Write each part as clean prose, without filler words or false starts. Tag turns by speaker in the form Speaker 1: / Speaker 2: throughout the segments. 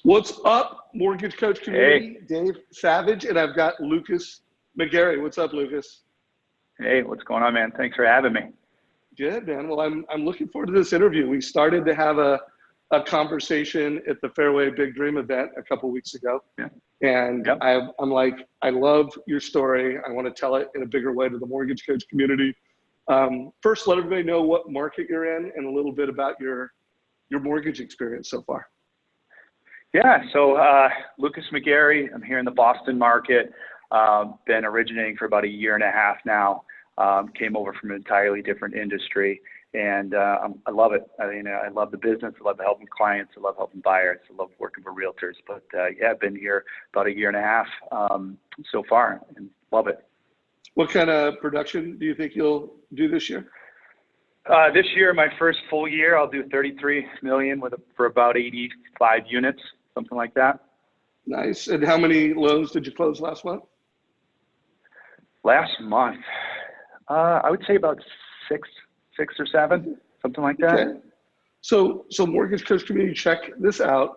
Speaker 1: What's up, mortgage coach community?
Speaker 2: Hey.
Speaker 1: Dave Savage, and I've got Lucas McGary. What's up, Lucas?
Speaker 2: Hey, what's going on, man? Thanks for having me.
Speaker 1: Good, man. Well, I'm looking forward to this interview. We started to have a conversation at the Fairway Big Dream event a couple weeks ago.
Speaker 2: Yeah.
Speaker 1: And
Speaker 2: Yep.
Speaker 1: I'm like, I love your story. I want to tell it in a bigger way to the mortgage coach community. First, let everybody know what market you're in and a little bit about your mortgage experience so far.
Speaker 2: Yeah, so Lucas McGary, I'm here in the Boston market. Been originating for about a year and a half now. Came over from an entirely different industry, and I love it. I mean, I love the business. I love helping clients. I love helping buyers. I love working for realtors. But yeah, I've been here about a year and a half so far, and love it. What
Speaker 1: kind of production do you think you'll do this year?
Speaker 2: This year, my first full year, I'll do 33 million for about 85 units, something like that.
Speaker 1: Nice. And how many loans did you close last month?
Speaker 2: Last month, I would say about six or seven, something like that.
Speaker 1: Okay. So mortgage coach community, check this out.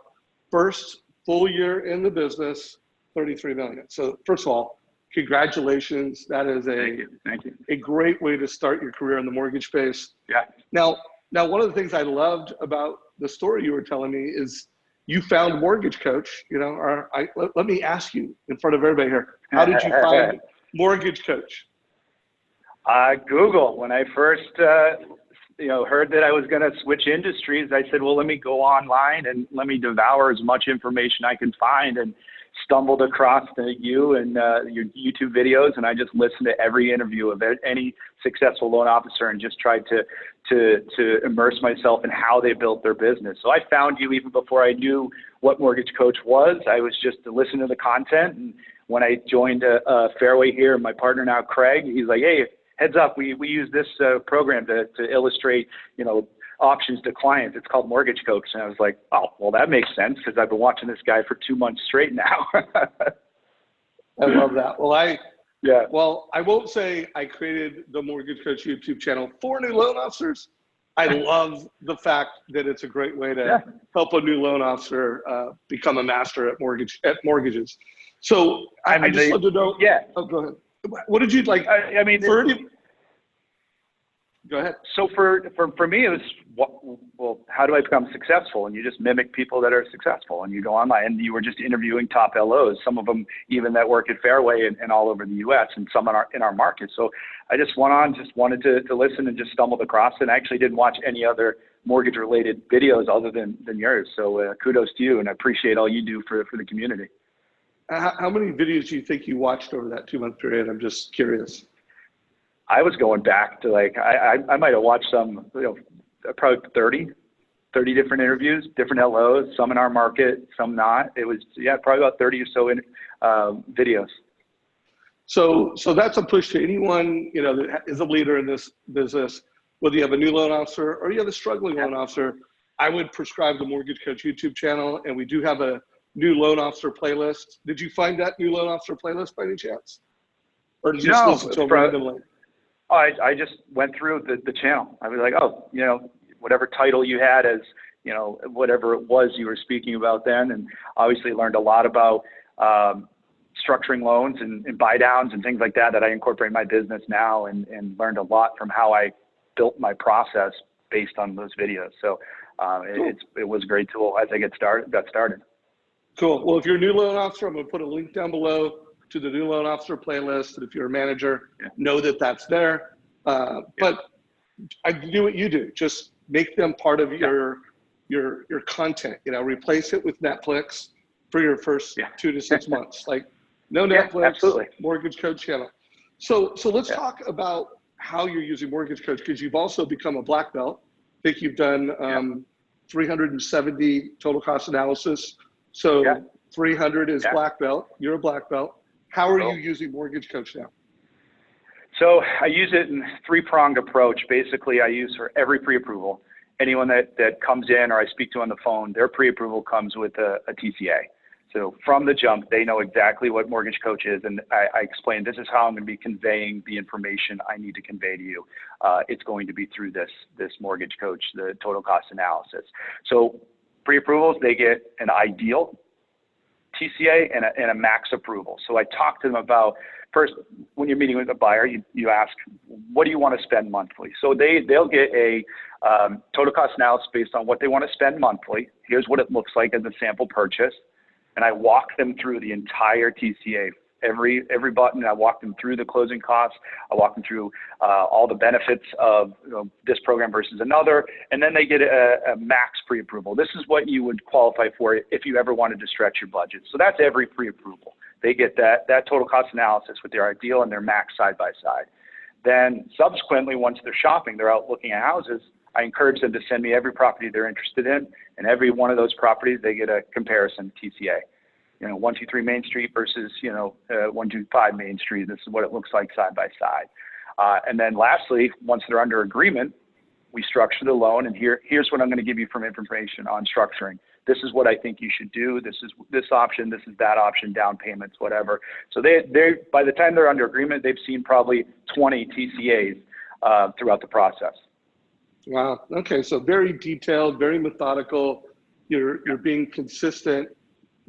Speaker 1: First full year in the business, 33 million. So first of all, congratulations. That is
Speaker 2: Thank you.
Speaker 1: A great way to start your career in the mortgage space.
Speaker 2: Yeah.
Speaker 1: Now, one of the things I loved about the story you were telling me is you found Mortgage Coach. You know, let me ask you in front of everybody here, how did you find Mortgage Coach?
Speaker 2: Google. When I first, heard that I was going to switch industries, I said, well, let me go online and let me devour as much information I can find, and stumbled across you and your YouTube videos, and I just listened to every interview of any successful loan officer and just tried to immerse myself in how they built their business. So I found you even before I knew what Mortgage Coach was. I was just listening to the content, and when I joined Fairway here, my partner now, Craig, he's like, hey, heads up, we use this program to illustrate, options to clients. It's called Mortgage Coach. And I was like, oh, well, that makes sense because I've been watching this guy for 2 months straight now.
Speaker 1: I love that. Well, I won't say I created the Mortgage Coach YouTube channel for new loan officers. I love the fact that it's a great way to help a new loan officer become a master at mortgages. So I just love to know.
Speaker 2: Yeah.
Speaker 1: Oh, go ahead. What did you like? Go ahead.
Speaker 2: So for me, it was, well, how do I become successful? And you just mimic people that are successful, and you go online, and you were just interviewing top LOs, some of them even that work at Fairway and all over the U.S. and some in our market. So I just wanted to listen and just stumbled across it. And I actually didn't watch any other mortgage related videos other than yours. So kudos to you, and I appreciate all you do for the community.
Speaker 1: How many videos do you think you watched over that 2-month period? I'm just curious.
Speaker 2: I was going back to I might have watched some, probably 30 different interviews, different LOs, some in our market, some not. It was, probably about 30 or so videos.
Speaker 1: So that's a push to anyone, that is a leader in this business, whether you have a new loan officer or you have a struggling loan officer. I would prescribe the Mortgage Coach YouTube channel, and we do have a new loan officer playlist. Did you find that new loan officer playlist by any chance? Or did you just listen to them randomly?
Speaker 2: Oh, I just went through the channel. I was like, oh, whatever title you had as, whatever it was you were speaking about then, and obviously learned a lot about structuring loans and buy downs and things like that I incorporate in my business now, and learned a lot from how I built my process based on those videos. So cool. It was a great tool as I got started.
Speaker 1: Cool. Well, if you're a new loan officer, I'm going to put a link down below to the new loan officer playlist. And if you're a manager, know that that's there. But I do what you do. Just make them part of your content. Replace it with Netflix for your first 2 to 6 months. Like no Netflix,
Speaker 2: absolutely.
Speaker 1: Mortgage Coach channel. So let's talk about how you're using Mortgage Coach, because you've also become a black belt. I think you've done 370 total cost analysis. So 300 is black belt. You're a black belt. How are you using Mortgage Coach now?
Speaker 2: So I use it in three-pronged approach. Basically, I use for every pre-approval. Anyone that comes in or I speak to on the phone, their pre-approval comes with a TCA. So from the jump, they know exactly what Mortgage Coach is, and I explain this is how I'm going to be conveying the information I need to convey to you. It's going to be through this Mortgage Coach, the total cost analysis. So pre-approvals, they get an ideal TCA and a max approval. So I talk to them about, first, when you're meeting with a buyer, you ask, what do you want to spend monthly? So they'll get a total cost analysis based on what they want to spend monthly. Here's what it looks like as a sample purchase. And I walk them through the entire TCA. Every button, I walk them through the closing costs. I walk them through all the benefits of this program versus another, and then they get a max pre-approval. This is what you would qualify for if you ever wanted to stretch your budget. So that's every pre-approval. They get that total cost analysis with their ideal and their max side by side. Then subsequently, once they're shopping, they're out looking at houses, I encourage them to send me every property they're interested in, and every one of those properties, they get a comparison TCA. 123 Main Street versus, 125 Main Street. This is what it looks like side by side. And then lastly, once they're under agreement, we structure the loan. And here's what I'm going to give you from information on structuring. This is what I think you should do. This is this option. This is that option, down payments, whatever. So they by the time they're under agreement, they've seen probably 20 TCAs throughout the process.
Speaker 1: Wow. Okay. So very detailed, very methodical. You're being consistent.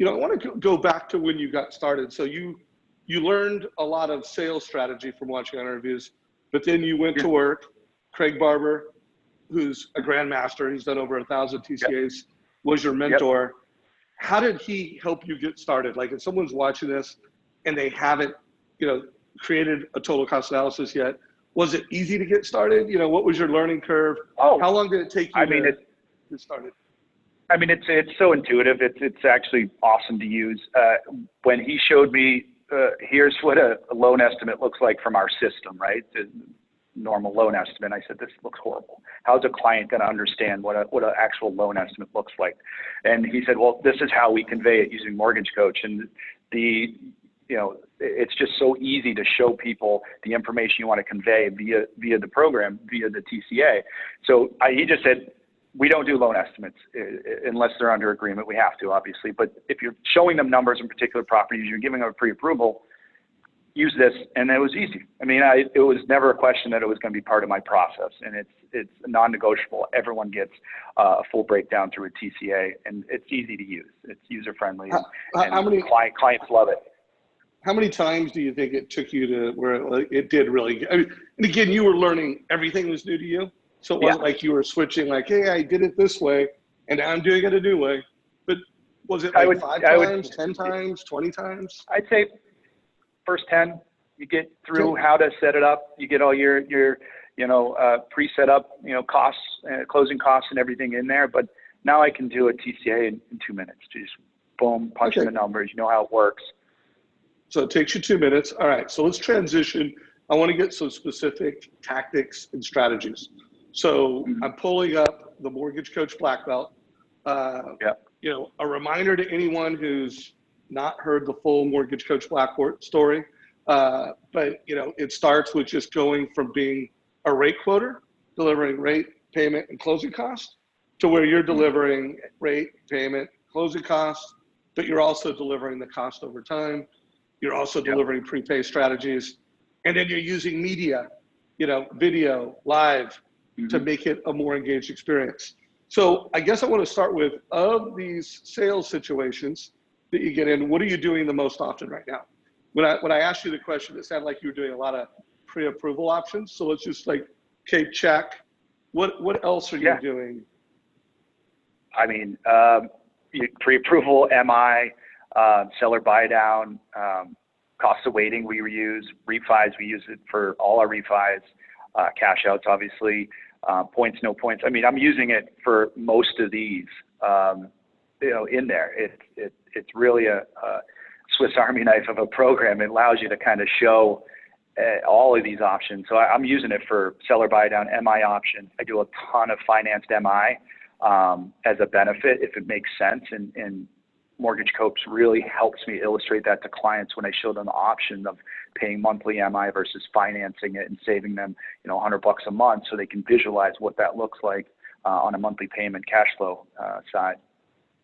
Speaker 1: I want to go back to when you got started. So you learned a lot of sales strategy from watching interviews, but then you went to work. Craig Barber, who's a grandmaster, he's done over 1,000 TCAs, was your mentor. How did he help you get started? Like if someone's watching this and they haven't, created a total cost analysis yet, was it easy to get started? What was your learning curve? How long did it take you to get started?
Speaker 2: I mean, it's so intuitive. It's actually awesome to use. When he showed me, here's what a loan estimate looks like from our system, right? The normal loan estimate. I said, this looks horrible. How's a client going to understand what an actual loan estimate looks like? And he said, well, this is how we convey it using Mortgage Coach. And it's just so easy to show people the information you want to convey via the program, via the TCA. So he just said, we don't do loan estimates unless they're under agreement. We have to, obviously. But if you're showing them numbers in particular properties, you're giving them a pre-approval, use this. And it was easy. I mean, it was never a question that it was going to be part of my process. And it's non-negotiable. Everyone gets a full breakdown through a TCA, and it's easy to use. It's user-friendly, and clients love it.
Speaker 1: How many times do you think it took you to where it did really? And again, you were learning, everything was new to you. So it wasn't like you were switching like, hey, I did it this way, and now I'm doing it a new way. But was it like 5 times, 10 times, 20 times?
Speaker 2: I'd say first 10, you get through how to set it up. You get all your pre-set up, costs, closing costs and everything in there. But now I can do a TCA in 2 minutes. Just boom, punch in the numbers. You know how it works.
Speaker 1: So it takes you 2 minutes. All right, so let's transition. I want to get some specific tactics and strategies. So I'm pulling up the Mortgage Coach Black Belt. A reminder to anyone who's not heard the full Mortgage Coach Black Belt story. But it starts with just going from being a rate quoter, delivering rate, payment, and closing costs, to where you're delivering rate, payment, closing costs, but you're also delivering the cost over time. You're also delivering prepay strategies, and then you're using media, video, live, to make it a more engaged experience. So I guess I want to start with, of these sales situations that you get in, what are you doing the most often right now? When I asked you the question, it sounded like you were doing a lot of pre-approval options. So let's just check. What else are you doing?
Speaker 2: I mean, pre-approval, MI, seller buy down, cost of waiting we use, refis, we use it for all our refis, cash outs, obviously, points, no points. I mean, I'm using it for most of these, in there. It's really a Swiss Army knife of a program. It allows you to kind of show all of these options. So I'm using it for seller buy down, MI option. I do a ton of financed MI as a benefit if it makes sense. And Mortgage Coach really helps me illustrate that to clients when I show them the option of paying monthly MI versus financing it and saving them, $100 a month, so they can visualize what that looks like on a monthly payment cash flow side.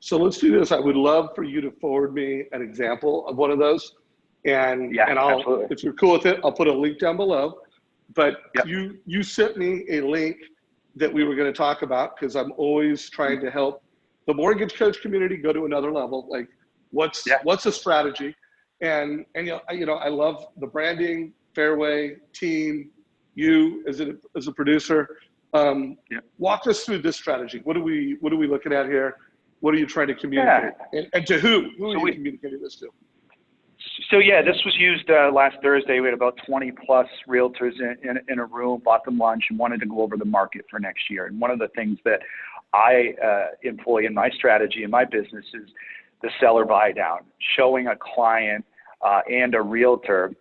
Speaker 1: So let's do this. I would love for you to forward me an example of one of those, and
Speaker 2: absolutely.
Speaker 1: If you're cool with it, I'll put a link down below. But you sent me a link that we were going to talk about, because I'm always trying to help the mortgage coach community go to another level. Like what's a strategy? And I love the branding, Fairway team, you as a producer. Walk us through this strategy. What are we looking at here? What are you trying to communicate? And to who? Who are you communicating this to?
Speaker 2: So this was used last Thursday. We had about 20 plus realtors in a room, bought them lunch, and wanted to go over the market for next year. And one of the things that I employ in my strategy in my business is the seller buy down, showing a client and a realtor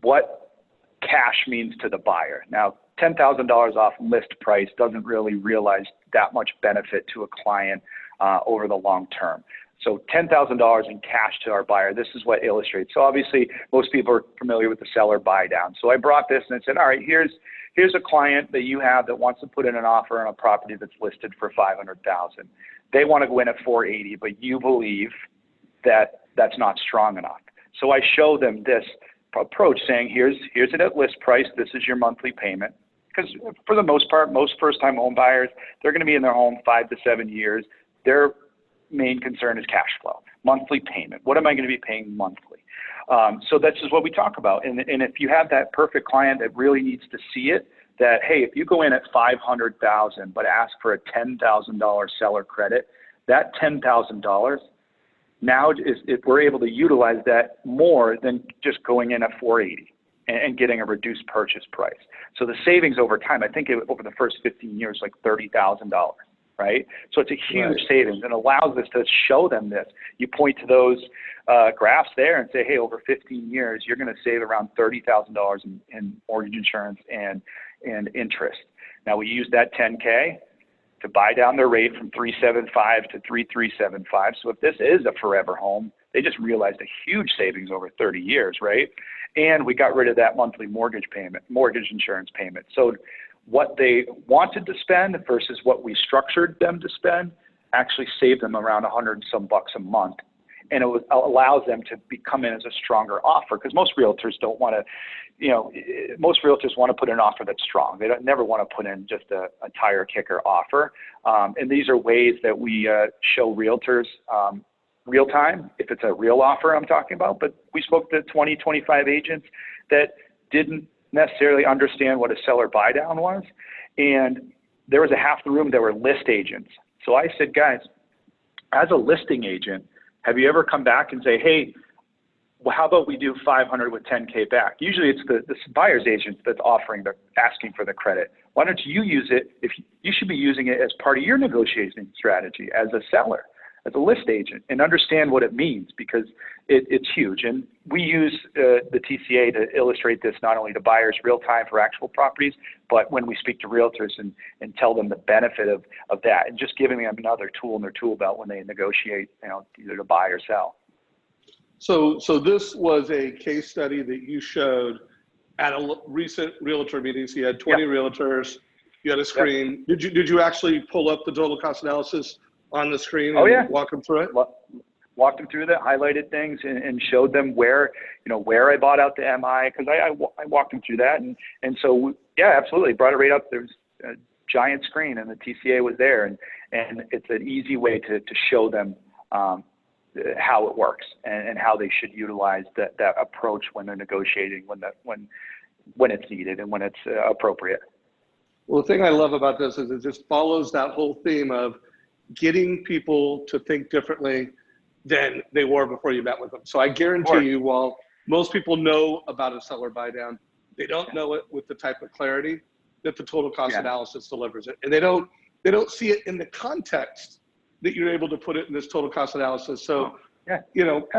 Speaker 2: what cash means to the buyer. Now, $10,000 off list price doesn't really realize that much benefit to a client over the long term. So $10,000 in cash to our buyer, this is what illustrates. So obviously, most people are familiar with the seller buy down. So I brought this and I said, all right, here's a client that you have that wants to put in an offer on a property that's listed for $500,000. They want to go in at $480,000, but you believe that that's not strong enough. So I show them this approach saying, here's it at list price. This is your monthly payment. Because for the most part, most first-time home buyers, they're going to be in their home 5 to 7 years. Their main concern is cash flow, monthly payment. What am I going to be paying monthly? So this is what we talk about. And if you have that perfect client that really needs to see it, that, hey, if you go in at $500,000 but ask for a $10,000 seller credit, that $10,000 now if we're able to utilize that more than just going in at $480,000 and getting a reduced purchase price. So the savings over time, I think over the first 15 years, like $30,000. Right? So it's a huge savings and allows us to show them this. You point to those graphs there and say, hey, over 15 years, you're going to save around $30,000 in mortgage insurance and interest. Now we use that 10K to buy down their rate from 375 to 3375. So if this is a forever home, they just realized a huge savings over 30 years, right? And we got rid of that monthly mortgage insurance payment. So what they wanted to spend versus what we structured them to spend actually saved them around $100 and some bucks a month. And it allows them to come in as a stronger offer, because most realtors don't want to, most realtors want to put an offer that's strong. They never want to put in just a tire kicker offer. And these are ways that we show realtors real time, if it's a real offer I'm talking about. But we spoke to 20, 25 agents that didn't necessarily understand what a seller buy down was. And there was a half the room that were list agents. So I said, guys, as a listing agent, have you ever come back and say, hey, well, how about we do 500 with 10K back? Usually it's the buyer's agent that's asking for the credit. Why don't you use it? You should be using it as part of your negotiating strategy as a seller, as a list agent, and understand what it means, because it's huge. And we use the TCA to illustrate this not only to buyers real time for actual properties, but when we speak to realtors and tell them the benefit of that, and just giving them another tool in their tool belt when they negotiate, either to buy or sell.
Speaker 1: So this was a case study that you showed at a recent realtor meeting. So you had 20 realtors, you had a screen. Did you actually pull up the total cost analysis on the screen and walk them through it?
Speaker 2: Walked them through that, highlighted things, and showed them where I bought out the MI, because I walked them through that. And so, absolutely, brought it right up. There's a giant screen, and the TCA was there. And it's an easy way to show them how it works and how they should utilize that approach when they're negotiating, when it's needed and when it's appropriate.
Speaker 1: Well, the thing I love about this is it just follows that whole theme of getting people to think differently than they were before you met with them. So I guarantee you, while most people know about a seller buy down, they don't know it with the type of clarity that the total cost analysis delivers it. And they don't see it in the context that you're able to put it in this total cost analysis. So,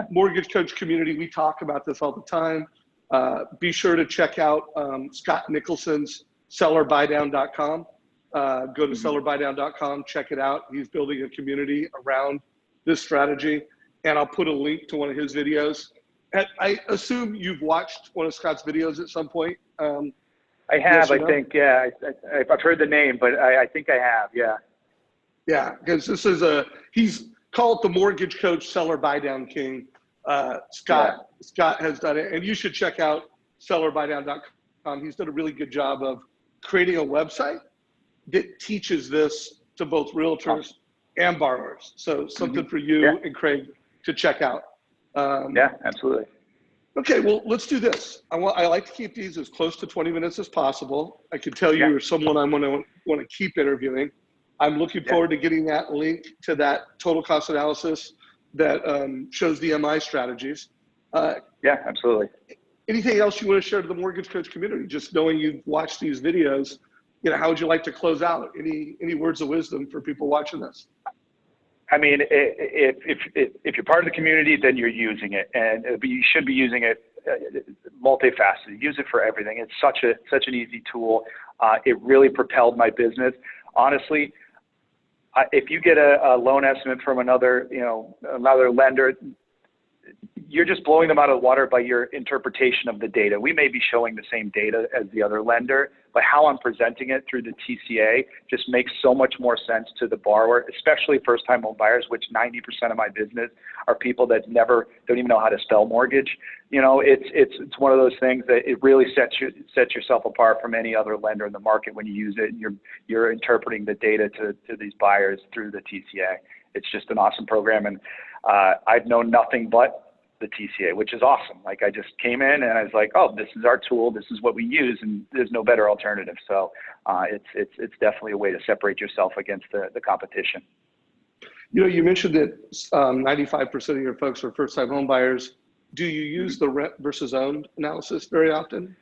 Speaker 1: mortgage coach community, we talk about this all the time. Be sure to check out Scott Nicholson's sellerbuydown.com. Go to sellerbuydown.com, check it out. He's building a community around this strategy, and I'll put a link to one of his videos. And I assume you've watched one of Scott's videos at some point.
Speaker 2: I have, I think, I've heard the name, but I think I have,
Speaker 1: Yeah, because this is he's called the Mortgage Coach Seller Buy Down King. Scott has done it, and you should check out sellerbuydown.com. He's done a really good job of creating a website that teaches this to both realtors and borrowers. So something for you and Craig to check out.
Speaker 2: Yeah, absolutely.
Speaker 1: Okay, well, let's do this. I like to keep these as close to 20 minutes as possible. I can tell you're someone I'm want to keep interviewing. I'm looking forward to getting that link to that total cost analysis that shows the MI strategies.
Speaker 2: Yeah, absolutely.
Speaker 1: Anything else you want to share to the mortgage coach community? Just knowing you've watched these videos, how would you like to close out? Any words of wisdom for people watching this?
Speaker 2: I mean, if you're part of the community, then you're using it, and you should be using it multifaceted. Use it for everything. It's such an easy tool. It really propelled my business. Honestly, if you get a loan estimate from another lender, you're just blowing them out of the water by your interpretation of the data. We may be showing the same data as the other lender, but how I'm presenting it through the TCA just makes so much more sense to the borrower, especially first-time home buyers, which 90% of my business are people that don't even know how to spell mortgage. It's one of those things that it really sets yourself apart from any other lender in the market when you use it. And you're interpreting the data to these buyers through the TCA. It's just an awesome program, and I've known nothing but the TCA, which is awesome. Like, I just came in and I was like, oh, this is our tool. This is what we use, and there's no better alternative. So it's definitely a way to separate yourself against the competition.
Speaker 1: You mentioned that 95% of your folks are first-time home buyers. Do you use the rent versus owned analysis very often?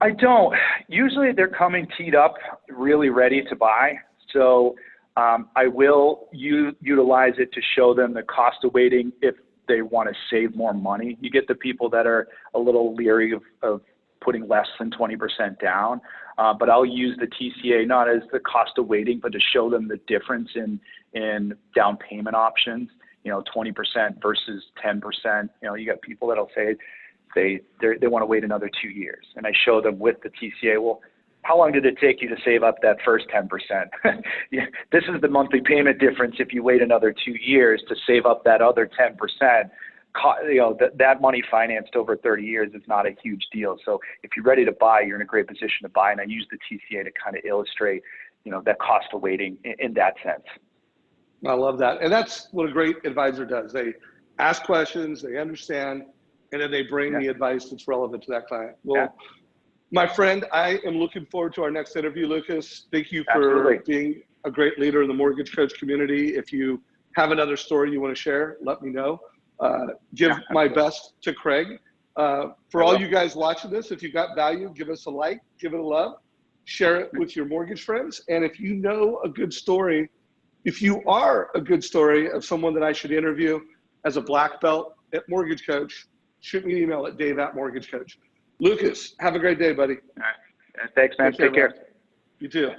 Speaker 2: I don't. Usually they're coming teed up, really ready to buy. So I will utilize it to show them the cost of waiting if they want to save more money. You get the people that are a little leery of putting less than 20% down, but I'll use the TCA not as the cost of waiting, but to show them the difference in down payment options, 20% versus 10%. You got people that'll say they want to wait another 2 years. And I show them with the TCA, well, how long did it take you to save up that first 10%? This is the monthly payment difference if you wait another 2 years to save up that other 10%. That money financed over 30 years is not a huge deal. So if you're ready to buy, you're in a great position to buy. And I use the TCA to kind of illustrate, that cost of waiting in that sense.
Speaker 1: I love that. And that's what a great advisor does. They ask questions, they understand, and then they bring the advice that's relevant to that client. Well, my friend, I am looking forward to our next interview, Lucas. Thank you for being a great leader in the mortgage coach community. If you have another story you want to share, let me know. Give my best to Craig. For all you guys watching this, if you got value, give us a like, give it a love, share it with your mortgage friends. And if you know a good story, if you are a good story of someone that I should interview as a black belt at Mortgage Coach, shoot me an email at dave@mortgagecoach. Lucas, have a great day, buddy.
Speaker 2: All right. Thanks, man. Take care.
Speaker 1: You too.